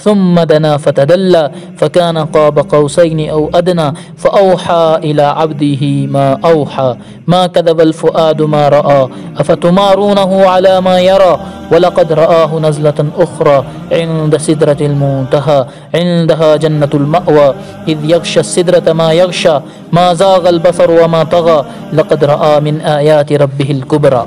ثم دنا فتدلى فكان قاب قوسين أو أدنى فأوحى إلى عبده ما أوحى ما كذب الفؤاد ما رأى أفتمارونه على ما يرى ولقد رآه نزلة أخرى عند سدرة المنتهى عندها جنة المأوى إذ يغشى السدرة ما يغشى ما زاغ البصر وما طغى لقد رأى من آيات ربه الكبرى۔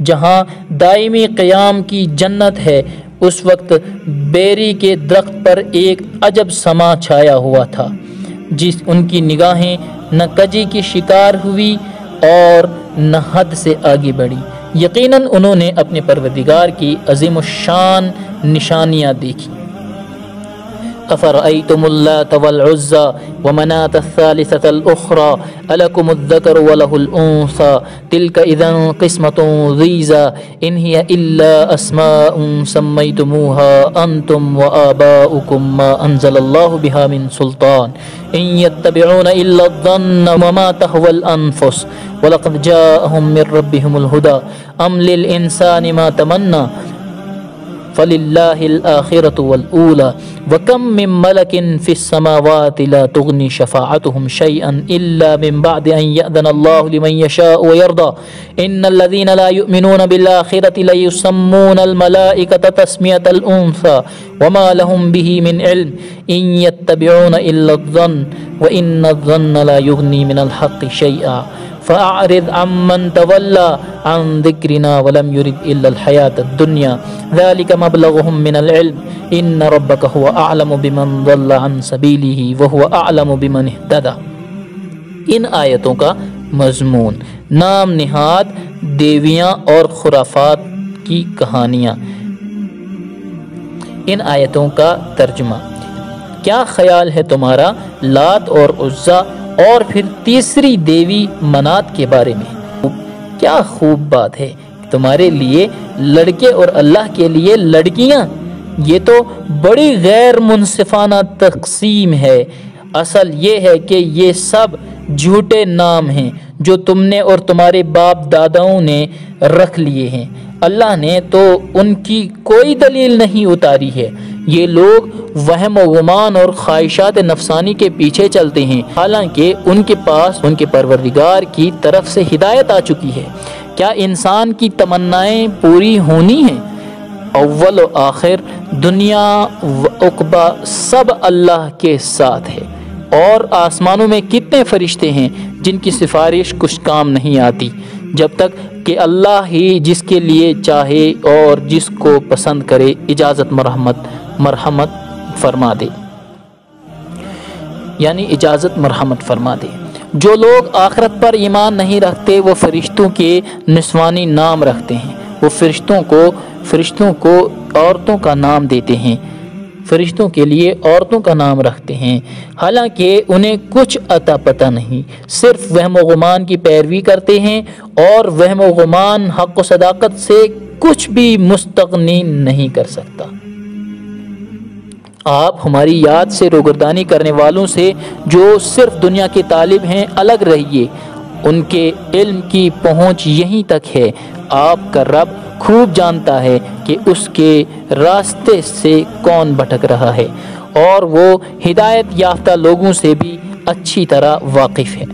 جہاں دائمی قیام کی جنت ہے، اس وقت بیری کے درخت پر ایک عجب سما چھایا ہوا تھا، جس ان کی نگاہیں نہ کجی کی شکار ہوئی اور نہ حد سے آگے بڑھی۔ یقیناً انہوں نے اپنے پروردگار کی عظیم الشان نشانیاں دیکھی۔ افرأيتم اللات والعزى ومناة الثالثة الأخرى ألكم الذكر وله الأنثى تلك إذا قسمة ضيزى إن هي إلا أسماء سميتموها أنتم وآباؤكم ما أنزل الله بها من سلطان إن يتبعون إلا الظن وما تهوى الأنفس ولقد جاءهم من ربهم الهدى أم للإنسان ما تمنى فللہ الآخرۃ والأولى وکم من ملک فی السماوات لا تغنی شفاعتهم شیئا الا من بعد ان یأذن اللہ لمن یشاء ویرضى ان الذین لا یؤمنون بالآخرۃ لیسمون الملائکۃ تسمیۃ الانثى وما لهم به من علم ان یتبعون الا الظن وان الظن لا یغنی من الحق شیئا فأعرض عمن تولى عن ذكرنا ولم يرد إلا الحياة الدنيا ذلك مبلغهم من العلم إن ربك هو أعلم بمن ضل عن سبيله وهو أعلم بمن اهتدى۔ ان آیتوں کا مضمون نام نہاد دیویاں اور خرافات کی کہانیاں۔ ان آیتوں کا ترجمہ: کیا خیال ہے تمہارا لات اور عزا اور پھر تیسری دیوی منات کے بارے میں؟ کیا خوب بات ہے تمہارے لیے لڑکے اور اللہ کے لیے لڑکیاں، یہ تو بڑی غیر منصفانہ تقسیم ہے۔ اصل یہ ہے کہ یہ سب جھوٹے نام ہیں جو تم نے اور تمہارے باپ داداؤں نے رکھ لیے ہیں، اللہ نے تو ان کی کوئی دلیل نہیں اتاری ہے۔ یہ لوگ وہم و گمان اور خواہشات نفسانی کے پیچھے چلتے ہیں، حالانکہ ان کے پاس ان کے پروردگار کی طرف سے ہدایت آ چکی ہے۔ کیا انسان کی تمنائیں پوری ہونی ہیں؟ اول و آخر، دنیا و عقبہ سب اللہ کے ساتھ ہے، اور آسمانوں میں کتنے فرشتے ہیں جن کی سفارش کچھ کام نہیں آتی جب تک کہ اللہ ہی جس کے لیے چاہے اور جس کو پسند کرے اجازت مرحمت فرما دے، یعنی اجازت مرحمت فرما دے۔ جو لوگ آخرت پر ایمان نہیں رکھتے وہ فرشتوں کے نسوانی نام رکھتے ہیں، وہ فرشتوں کو عورتوں کا نام دیتے ہیں، فرشتوں کے لیے عورتوں کا نام رکھتے ہیں، حالانکہ انہیں کچھ عطا پتہ نہیں، صرف وہم و گمان کی پیروی کرتے ہیں، اور وہم و گمان حق و صداقت سے کچھ بھی مستغنی نہیں کر سکتا۔ آپ ہماری یاد سے روگردانی کرنے والوں سے جو صرف دنیا کے طالب ہیں الگ رہیے، ان کے علم کی پہنچ یہیں تک ہے۔ آپ کا رب خوب جانتا ہے کہ اس کے راستے سے کون بھٹک رہا ہے، اور وہ ہدایت یافتہ لوگوں سے بھی اچھی طرح واقف ہے۔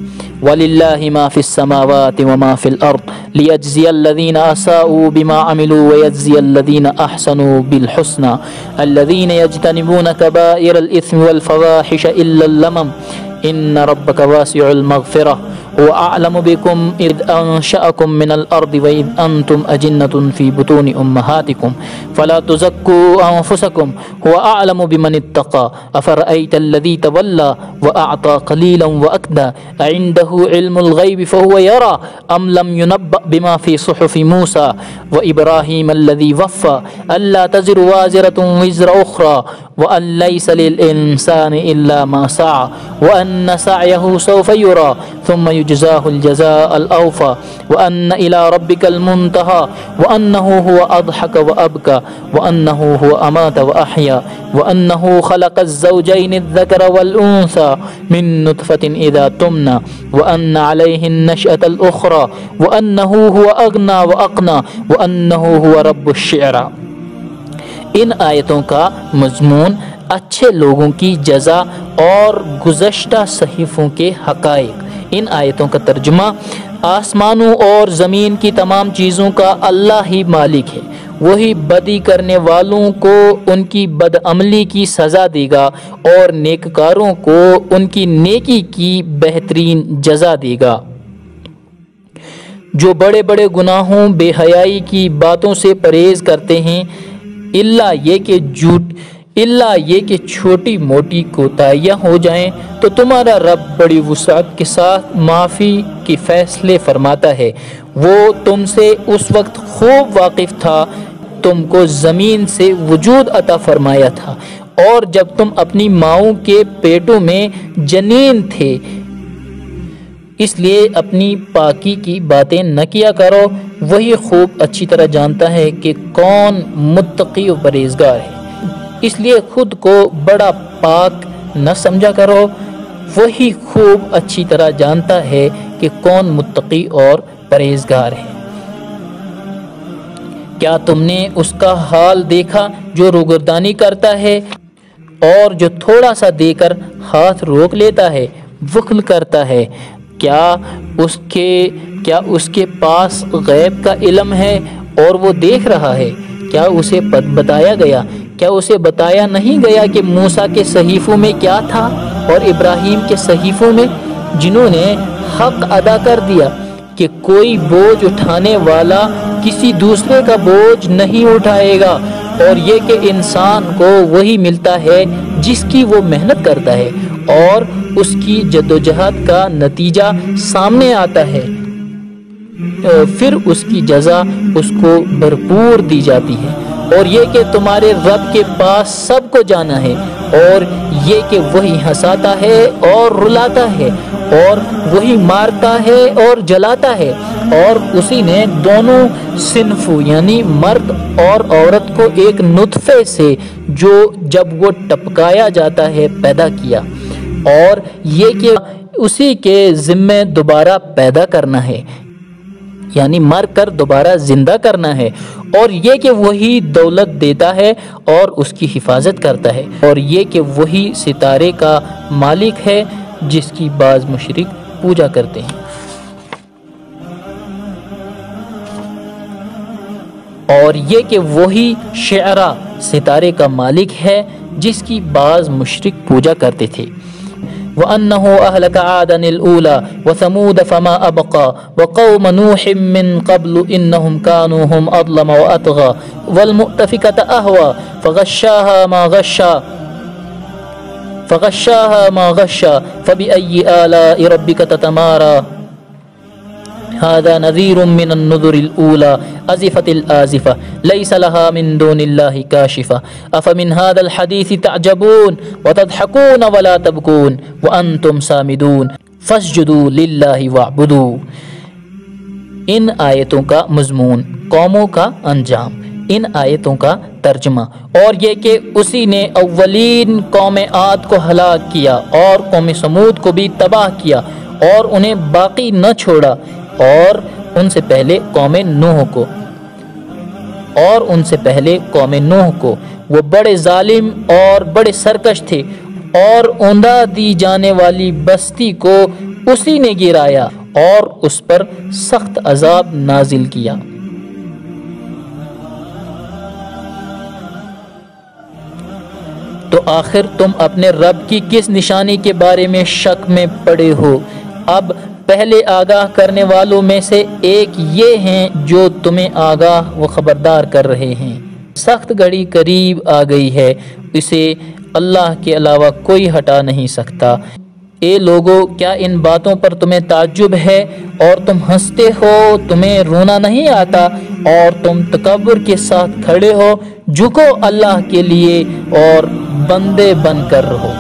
وَلِلَّهِ مَا فِي السَّمَاوَاتِ وَمَا فِي الْأَرْضِ لِيَجْزِيَ الَّذِينَ أَسَاءُوا بِمَا عَمِلُوا وَيَجْزِيَ الَّذِينَ أَحْسَنُوا بِالْحُسْنَى الَّذِينَ يَجْتَنِبُونَ كَبَائِرَ الْإِثْمِ وَالْفَوَاحِشَ إِلَّا اللَّمَمَ إِنَّ رَبَّكَ وَاسِعُ الْمَغْفِرَةِ هو أعلم بكم إذ أنشأكم من الأرض وإذ أنتم أجنة في بطون أمهاتكم فلا تزكوا أنفسكم هو أعلم بمن اتقى أفرأيت الذي تولى وأعطى قليلا وأكدى عنده علم الغيب فهو يرى أم لم ينبأ بما في صحف موسى وإبراهيم الذي وفى ألا تزر وازرة وزر أخرى وأن ليس للإنسان إلا ما سعى وأن سعيه سوف يرى ثم يجزاه الجزاء الأوفى وأن إلى ربك المنتهى وأنه هو أضحك وأبكى وأنه هو أمات وأحيا وأنه خلق الزوجين الذكر والأنثى من نطفة إذا تمنى وأن عليه النشأة الأخرى وأنه هو أغنى وأقنى وأنه هو رب الشعرى۔ ان آیتوں کا مضمون اچھے لوگوں کی جزا اور گزشتہ صحیفوں کے حقائق۔ ان آیتوں کا ترجمہ: آسمانوں اور زمین کی تمام چیزوں کا اللہ ہی مالک ہے، وہی بدی کرنے والوں کو ان کی بدعملی کی سزا دے گا اور نیککاروں کو ان کی نیکی کی بہترین جزا دے گا۔ جو بڑے بڑے گناہوں بے حیائی کی باتوں سے پرہیز کرتے ہیں، اللہ یہ کہ چھوٹی موٹی کوتاہیاں ہو جائیں، تو تمہارا رب بڑی وسعت کے ساتھ معافی کے فیصلے فرماتا ہے۔ وہ تم سے اس وقت خوب واقف تھا تم کو زمین سے وجود عطا فرمایا تھا، اور جب تم اپنی ماؤں کے پیٹوں میں جنین تھے، اس لیے اپنی پاکی کی باتیں نہ کیا کرو۔ وہی خوب اچھی طرح جانتا ہے کہ کون متقی و پرہیزگار ہے، اس لیے خود کو بڑا پاک نہ سمجھا کرو۔ وہی خوب اچھی طرح جانتا ہے کہ کون متقی اور پرہیزگار ہے۔ کیا تم نے اس کا حال دیکھا جو روگردانی کرتا ہے اور جو تھوڑا سا دے کر ہاتھ روک لیتا ہے، بخل کرتا ہے؟ کیا اس کے پاس غیب کا علم ہے اور وہ دیکھ رہا ہے؟ کیا اسے بتایا گیا؟ کیا اسے بتایا نہیں گیا کہ موسیٰ کے صحیفوں میں کیا تھا اور ابراہیم کے صحیفوں میں، جنہوں نے حق ادا کر دیا کہ کوئی بوجھ اٹھانے والا کسی دوسرے کا بوجھ نہیں اٹھائے گا، اور یہ کہ انسان کو وہی ملتا ہے جس کی وہ محنت کرتا ہے، اور اس کی جدوجہد کا نتیجہ سامنے آتا ہے، پھر اس کی جزا اس کو بھرپور دی جاتی ہے، اور یہ کہ تمہارے رب کے پاس سب کو جانا ہے، اور یہ کہ وہی ہنساتا ہے اور رلاتا ہے، اور وہی مارتا ہے اور جلاتا ہے، اور اسی نے دونوں صنفوں یعنی مرد اور عورت کو ایک نطفے سے جو جب وہ ٹپکایا جاتا ہے پیدا کیا، اور یہ کہ اسی کے ذمہ دوبارہ پیدا کرنا ہے، یعنی مر کر دوبارہ زندہ کرنا ہے، اور یہ کہ وہی دولت دیتا ہے اور اس کی حفاظت کرتا ہے، اور یہ کہ وہی ستارے کا مالک ہے جس کی بعض مشرک پوجا کرتے ہیں، اور یہ کہ وہی شعرا ستارے کا مالک ہے جس کی بعض مشرک پوجا کرتے تھے۔ وَأَنَّهُ أَهْلَكَ عَادًا الْأُولَى وَثَمُودَ فَمَا أَبْقَى وَقَوْمَ نُوحٍ مِّن قَبْلُ إِنَّهُمْ كَانُوا هُمْ أَظْلَمَ وَأَطْغَى وَالْمُؤْتَفِكَةَ أَهْوَى فَغَشَّاهَا مَا غَشَّى فَبِأَيِّ آلَاءِ رَبِّكَ تَتَمَارَى هذا نذير من النذر الأولى أزفت الآزفة ليس لها من دون الله كاشفة أفمن هذا الحديث تعجبون وتضحكون ولا تبكون وأنتم سامدون فاسجدوا لله واعبدوا۔ ان آیتوں کا مضمون، قوموں کا انجام، ان آیتوں کا ترجمہ، اور یہ کہ اسی نے اولین قوم عاد کو ہلاک کیا اور قوم سمود کو بھی تباہ کیا اور انہیں باقی نہ چھوڑا، اور ان سے پہلے قوم نوح کو وہ بڑے ظالم اور بڑے سرکش تھے، اور اوندا دی جانے والی بستی کو اسی نے گرایا اور اس پر سخت عذاب نازل کیا۔ تو آخر تم اپنے رب کی کس نشانی کے بارے میں شک میں پڑے ہو؟ اب پہلے آگاہ کرنے والوں میں سے ایک یہ ہیں جو تمہیں آگاہ و خبردار کر رہے ہیں۔ سخت گھڑی قریب آ گئی ہے، اسے اللہ کے علاوہ کوئی ہٹا نہیں سکتا۔ اے لوگو، کیا ان باتوں پر تمہیں تعجب ہے اور تم ہنستے ہو؟ تمہیں رونا نہیں آتا اور تم تکبر کے ساتھ کھڑے ہو؟ جھکو اللہ کے لیے اور بندے بن کر رہو۔